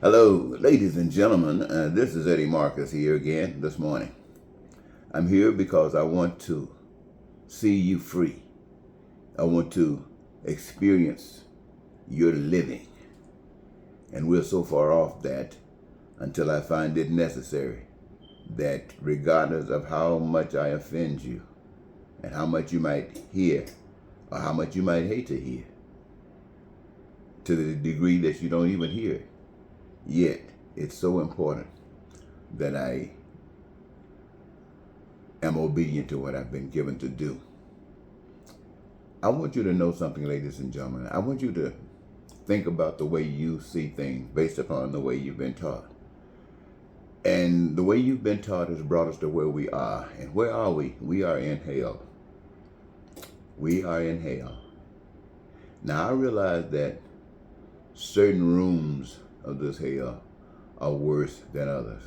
Hello, ladies and gentlemen. This is Eddie Marcus here again this morning. I'm here because I want to see you free. I want to experience your living. And we're so far off that until I find it necessary that regardless of how much I offend you and how much you might hear or how much you might hate to hear, to the degree that you don't even hear it, yet it's so important that I am obedient to what I've been given to do. I want you to know something, ladies and gentlemen. I want you to think about the way you see things based upon the way you've been taught. And the way you've been taught has brought us to where we are. And where are we? We are in hell. We are in hell. Now, I realize that certain rooms of this hell are worse than others.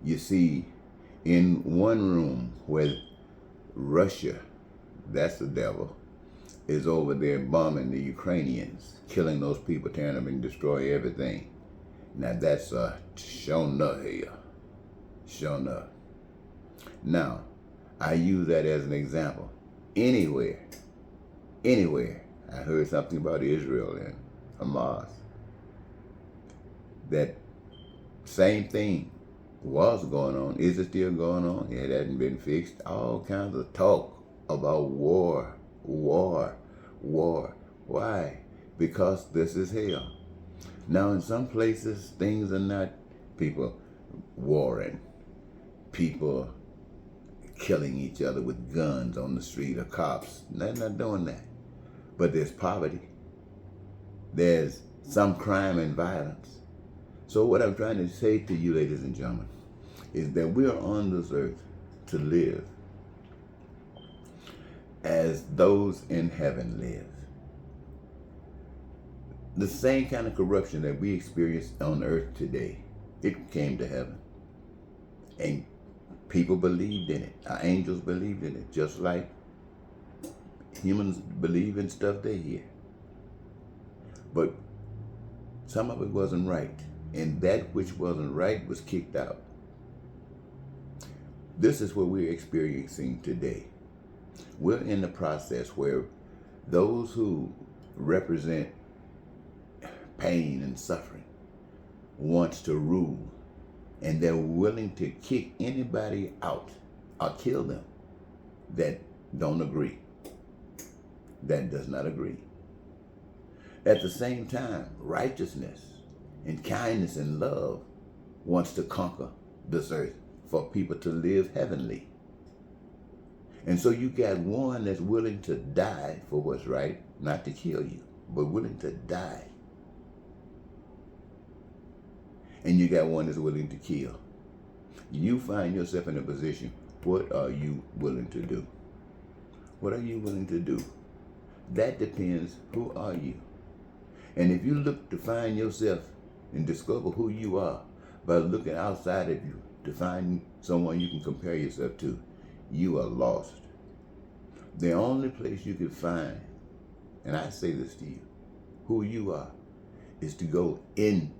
You see, in one room where Russia, that's the devil, is over there bombing the Ukrainians, killing those people, tearing them and destroy everything. Now that's sure enough hell. Sure enough. Now, I use that as an example. Anywhere, I heard something about Israel and Hamas. That same thing was going on. Is it still going on? It hasn't been fixed. All kinds of talk about war. Why? Because this is hell. Now, in some places, things are not people warring, people killing each other with guns on the street or cops. They're not doing that. But there's poverty. There's some crime and violence. So what I'm trying to say to you, ladies and gentlemen, is that we are on this earth to live as those in heaven live. The same kind of corruption that we experience on earth today, it came to heaven. And people believed in it. Our angels believed in it, just like humans believe in stuff they hear. But some of it wasn't right. And that which wasn't right was kicked out. This is what we're experiencing today. We're in the process where those who represent pain and suffering wants to rule, and they're willing to kick anybody out or kill them that don't agree, that does not agree. At the same time, righteousness and kindness and love wants to conquer this earth for people to live heavenly. And so you got one that's willing to die for what's right, not to kill you, but willing to die. And you got one that's willing to kill. You find yourself in a position, what are you willing to do? What are you willing to do? That depends, who are you? And if you look to find yourself and discover who you are by looking outside of you to find someone you can compare yourself to, you are lost. The only place you can find, and I say this to you, who you are, is to go in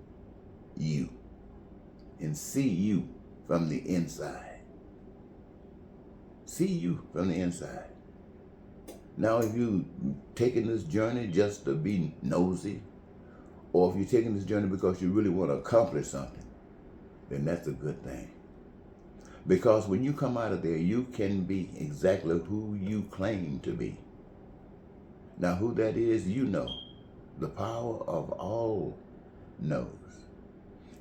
you and see you from the inside. See you from the inside. Now, if you're taking this journey just to be nosy, or if you're taking this journey because you really want to accomplish something, then that's a good thing. Because when you come out of there, you can be exactly who you claim to be. Now, who that is, you know. The power of all knows.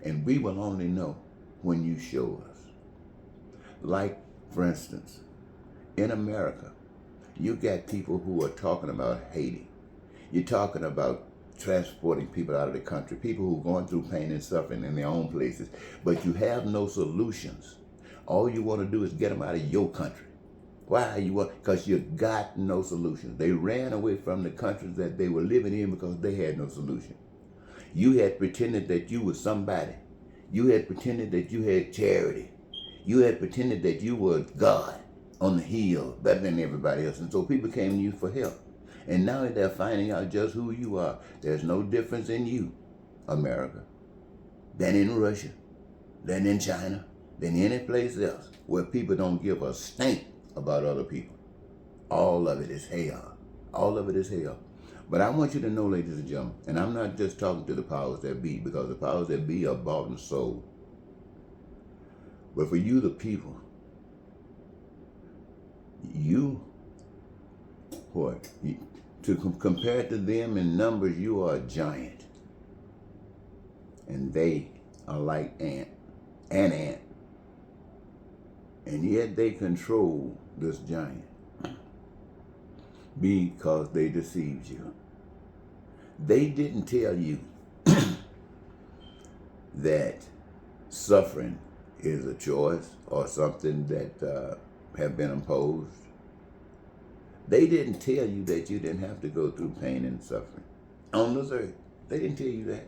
And we will only know when you show us. Like, for instance, in America, you got people who are talking about Haiti. You're talking about transporting people out of the country, people who are going through pain and suffering in their own places, but you have no solutions. All you want to do is get them out of your country. Why? Because you got no solutions. They ran away from the countries that they were living in because they had no solution. You had pretended that you were somebody. You had pretended that you had charity. You had pretended that you were God on the hill, better than everybody else. And so people came to you for help. And now they're finding out just who you are. There's no difference in you, America. than in Russia, than in China, than any place else where people don't give a stink about other people. All of it is hell. All of it is hell. But I want you to know, ladies and gentlemen, and I'm not just talking to the powers that be, because the powers that be are bought and sold. But for you, the people, you, what? Compared to them in numbers, you are a giant. And they are like an ant. And yet they control this giant because they deceived you. They didn't tell you that suffering is a choice or something that have been imposed. They didn't tell you that you didn't have to go through pain and suffering on this earth. They didn't tell you that.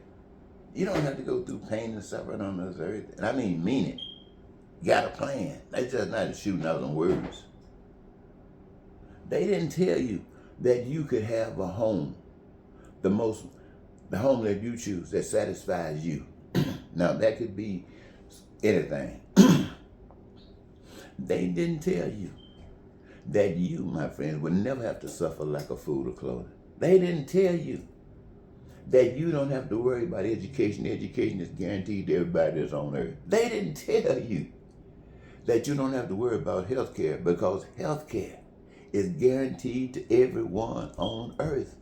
You don't have to go through pain and suffering on this earth. And I mean it. You got a plan. They just not shooting out on words. They didn't tell you that you could have a home, the home that you choose that satisfies you. Now that could be anything. They didn't tell you that you, my friends, would never have to suffer lack of food or clothing. They didn't tell you that you don't have to worry about education. Education is guaranteed to everybody that's on earth. They didn't tell you that you don't have to worry about health care, because health care is guaranteed to everyone on earth.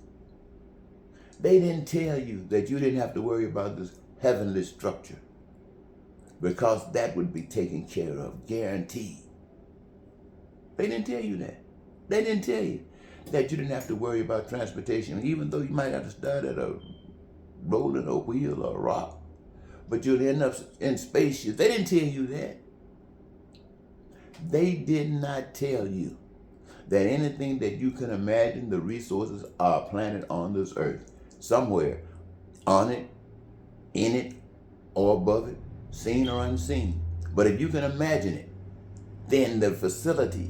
They didn't tell you that you didn't have to worry about this heavenly structure, because that would be taken care of, guaranteed. They didn't tell you that. They didn't tell you that you didn't have to worry about transportation, even though you might have to start at a rolling a wheel or a rock, but you'll end up in spaceships. They didn't tell you that. They did not tell you that anything that you can imagine, the resources are planted on this earth, somewhere on it, in it, or above it, seen or unseen. But if you can imagine it, then the facilities,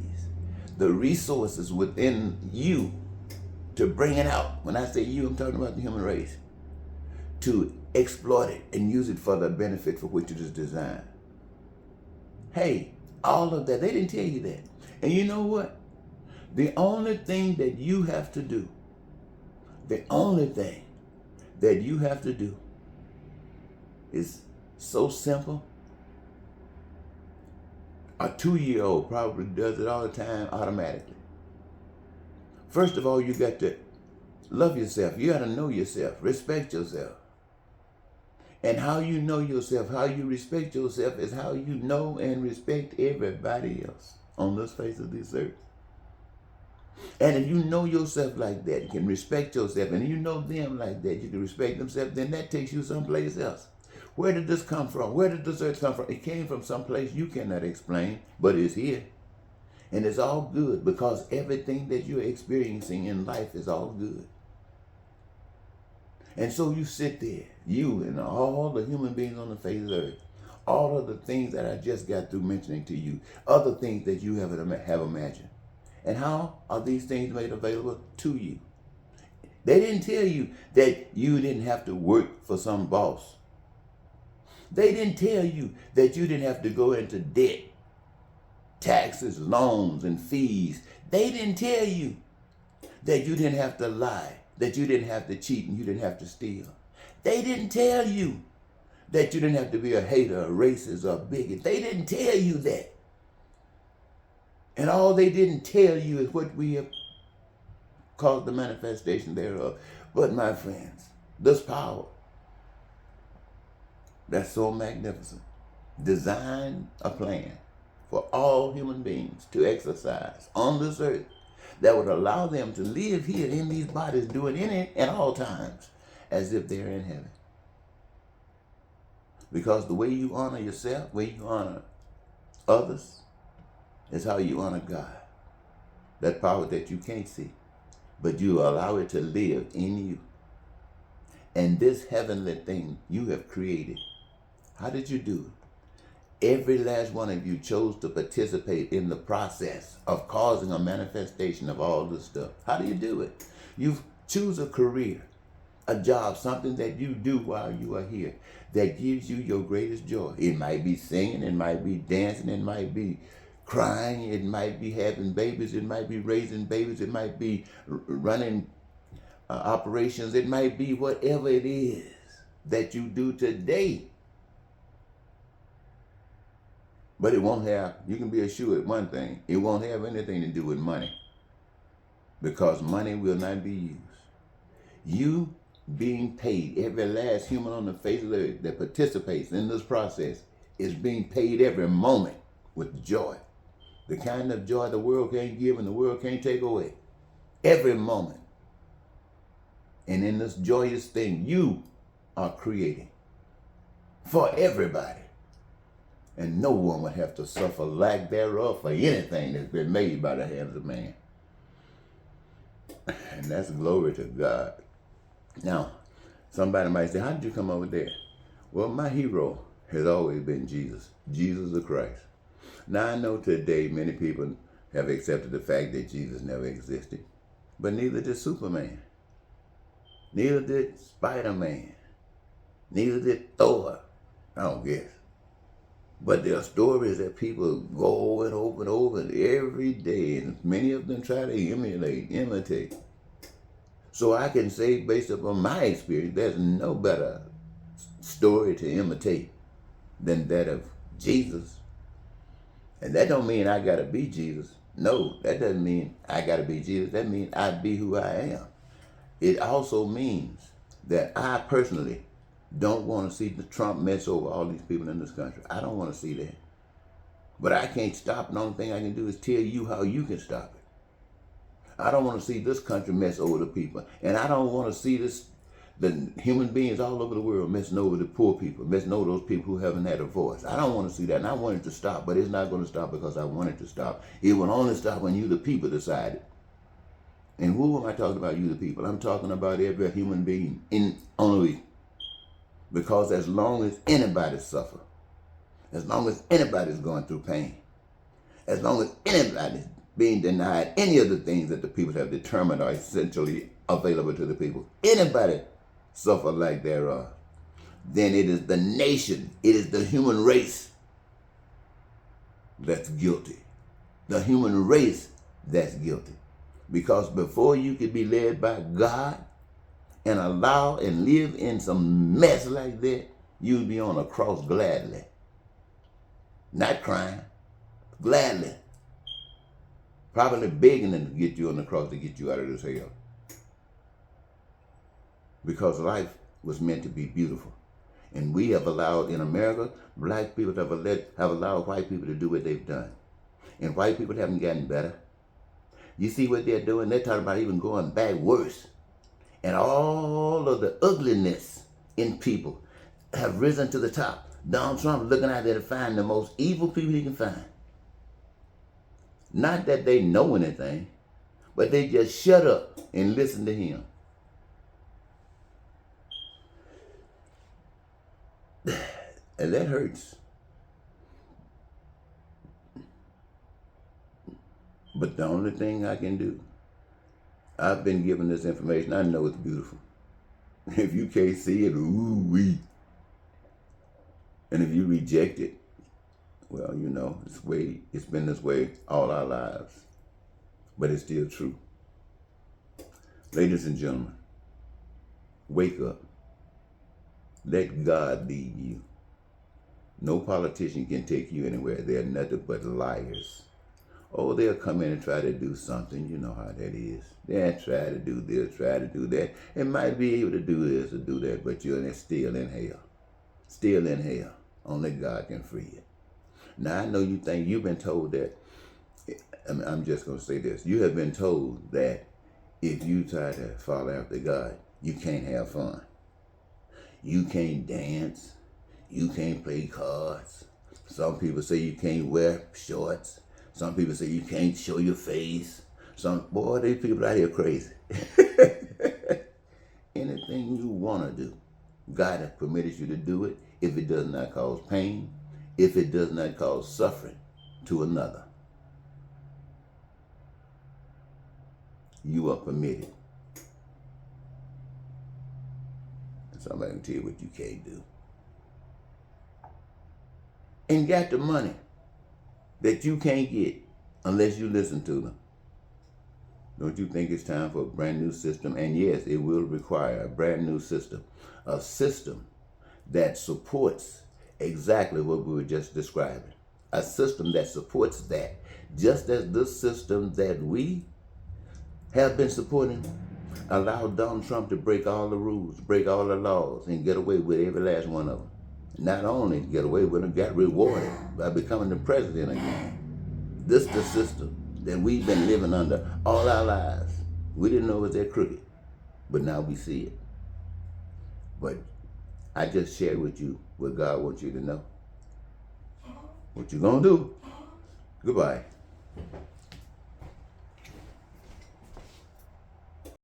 the resources within you to bring it out. When I say you, I'm talking about the human race. To exploit it and use it for the benefit for which it is designed. Hey, all of that, they didn't tell you that. And you know what? The only thing that you have to do, is so simple. A 2-year-old probably does it all the time automatically. First of all, you got to love yourself. You got to know yourself, respect yourself. And how you know yourself, how you respect yourself is how you know and respect everybody else on this face of this earth. And if you know yourself like that, you can respect yourself, and you know them like that, you can respect themselves, then that takes you someplace else. Where did this come from? Where did this earth come from? It came from someplace you cannot explain, but it's here. And it's all good, because everything that you're experiencing in life is all good. And so you sit there, you and all the human beings on the face of the earth, all of the things that I just got through mentioning to you, other things that you have imagined. And how are these things made available to you? They didn't tell you that you didn't have to work for some boss. They didn't tell you that you didn't have to go into debt, taxes, loans, and fees. They didn't tell you that you didn't have to lie, that you didn't have to cheat, and you didn't have to steal. They didn't tell you that you didn't have to be a hater, a racist, or a bigot. They didn't tell you that. And all they didn't tell you is what we have called the manifestation thereof. But my friends, this power that's so magnificent designed a plan for all human beings to exercise on this earth that would allow them to live here in these bodies, doing in it at all times as if they're in heaven. Because the way you honor yourself, the way you honor others, is how you honor God. That power that you can't see, but you allow it to live in you. And this heavenly thing you have created, how did you do it? Every last one of you chose to participate in the process of causing a manifestation of all this stuff. How do you do it? You choose a career A job, something that you do while you are here that gives you your greatest joy. It might be singing, it might be dancing, it might be crying, it might be having babies, it might be raising babies, it might be running operations, it might be whatever it is that you do today. But it won't have, you can be assured one thing, it won't have anything to do with money, because money will not be used. You being paid, every last human on the face of the earth that participates in this process is being paid every moment with joy. The kind of joy the world can't give and the world can't take away. Every moment. And in this joyous thing, you are creating for everybody. And no one would have to suffer lack thereof for anything that's been made by the hands of man. And that's glory to God. Now, somebody might say, how did you come up with that? Well, my hero has always been Jesus, Jesus the Christ. Now, I know today many people have accepted the fact that Jesus never existed, but neither did Superman. Neither did Spider-Man. Neither did Thor, I don't guess. But there are stories that people go over and over every day, and many of them try to imitate. So I can say, based upon my experience, there's no better story to imitate than that of Jesus. And that don't mean I gotta be Jesus. No, that doesn't mean I gotta be Jesus. That means I be who I am. It also means that I personally don't want to see the Trump mess over all these people in this country. I don't want to see that. But I can't stop it. The only thing I can do is tell you how you can stop it. I don't want to see this country mess over the people. And I don't want to see the human beings all over the world messing over the poor people, messing over those people who haven't had a voice. I don't want to see that. And I want it to stop, but it's not going to stop because I want it to stop. It will only stop when you, the people, decide it. And who am I talking about, you, the people? I'm talking about every human being on earth. Because as long as anybody suffers, as long as anybody's going through pain, as long as anybody's being denied any of the things that the people have determined are essentially available to the people, anybody suffer like thereof, then it is the nation, it is the human race that's guilty. The human race that's guilty. Because before you could be led by God and allow and live in some mess like that, you'd be on a cross gladly. Not crying, gladly. Probably begging them to get you on the cross to get you out of this hell. Because life was meant to be beautiful. And we have allowed, in America, black people have allowed white people to do what they've done. And white people haven't gotten better. You see what they're doing? They're talking about even going back worse. And all of the ugliness in people have risen to the top. Donald Trump looking out there to find the most evil people he can find. Not that they know anything, but they just shut up and listen to him. And that hurts. But the only thing I can do, I've been given this information. I know it's beautiful. If you can't see it, ooh-wee. And if you reject it, well, you know, it's been this way all our lives. But it's still true. Ladies and gentlemen, wake up. Let God lead you. No politician can take you anywhere. They're nothing but liars. Oh, they'll come in and try to do something. You know how that is. They'll try to do this, try to do that. It might be able to do this or do that, but you're still in hell. Still in hell. Only God can free you. Now, I know you think you've been told that. I'm just going to say this. You have been told that if you try to follow after God, you can't have fun. You can't dance. You can't play cards. Some people say you can't wear shorts. Some people say you can't show your face. Boy, these people out here crazy. Anything you want to do, God has permitted you to do it if it does not cause pain, if it does not cause suffering to another. You are permitted. Somebody can tell you what you can't do. And got the money that you can't get unless you listen to them. Don't you think it's time for a brand new system? And yes, it will require a brand new system. A system that supports exactly what we were just describing. A system that supports that. Just as this system that we have been supporting allowed Donald Trump to break all the rules, break all the laws, and get away with every last one of them. Not only get away with them, got rewarded by becoming the president again. This is the system that we've been living under all our lives. We didn't know it was that crooked, but now we see it. But I just shared with you what God wants you to know. What you gonna do? Goodbye.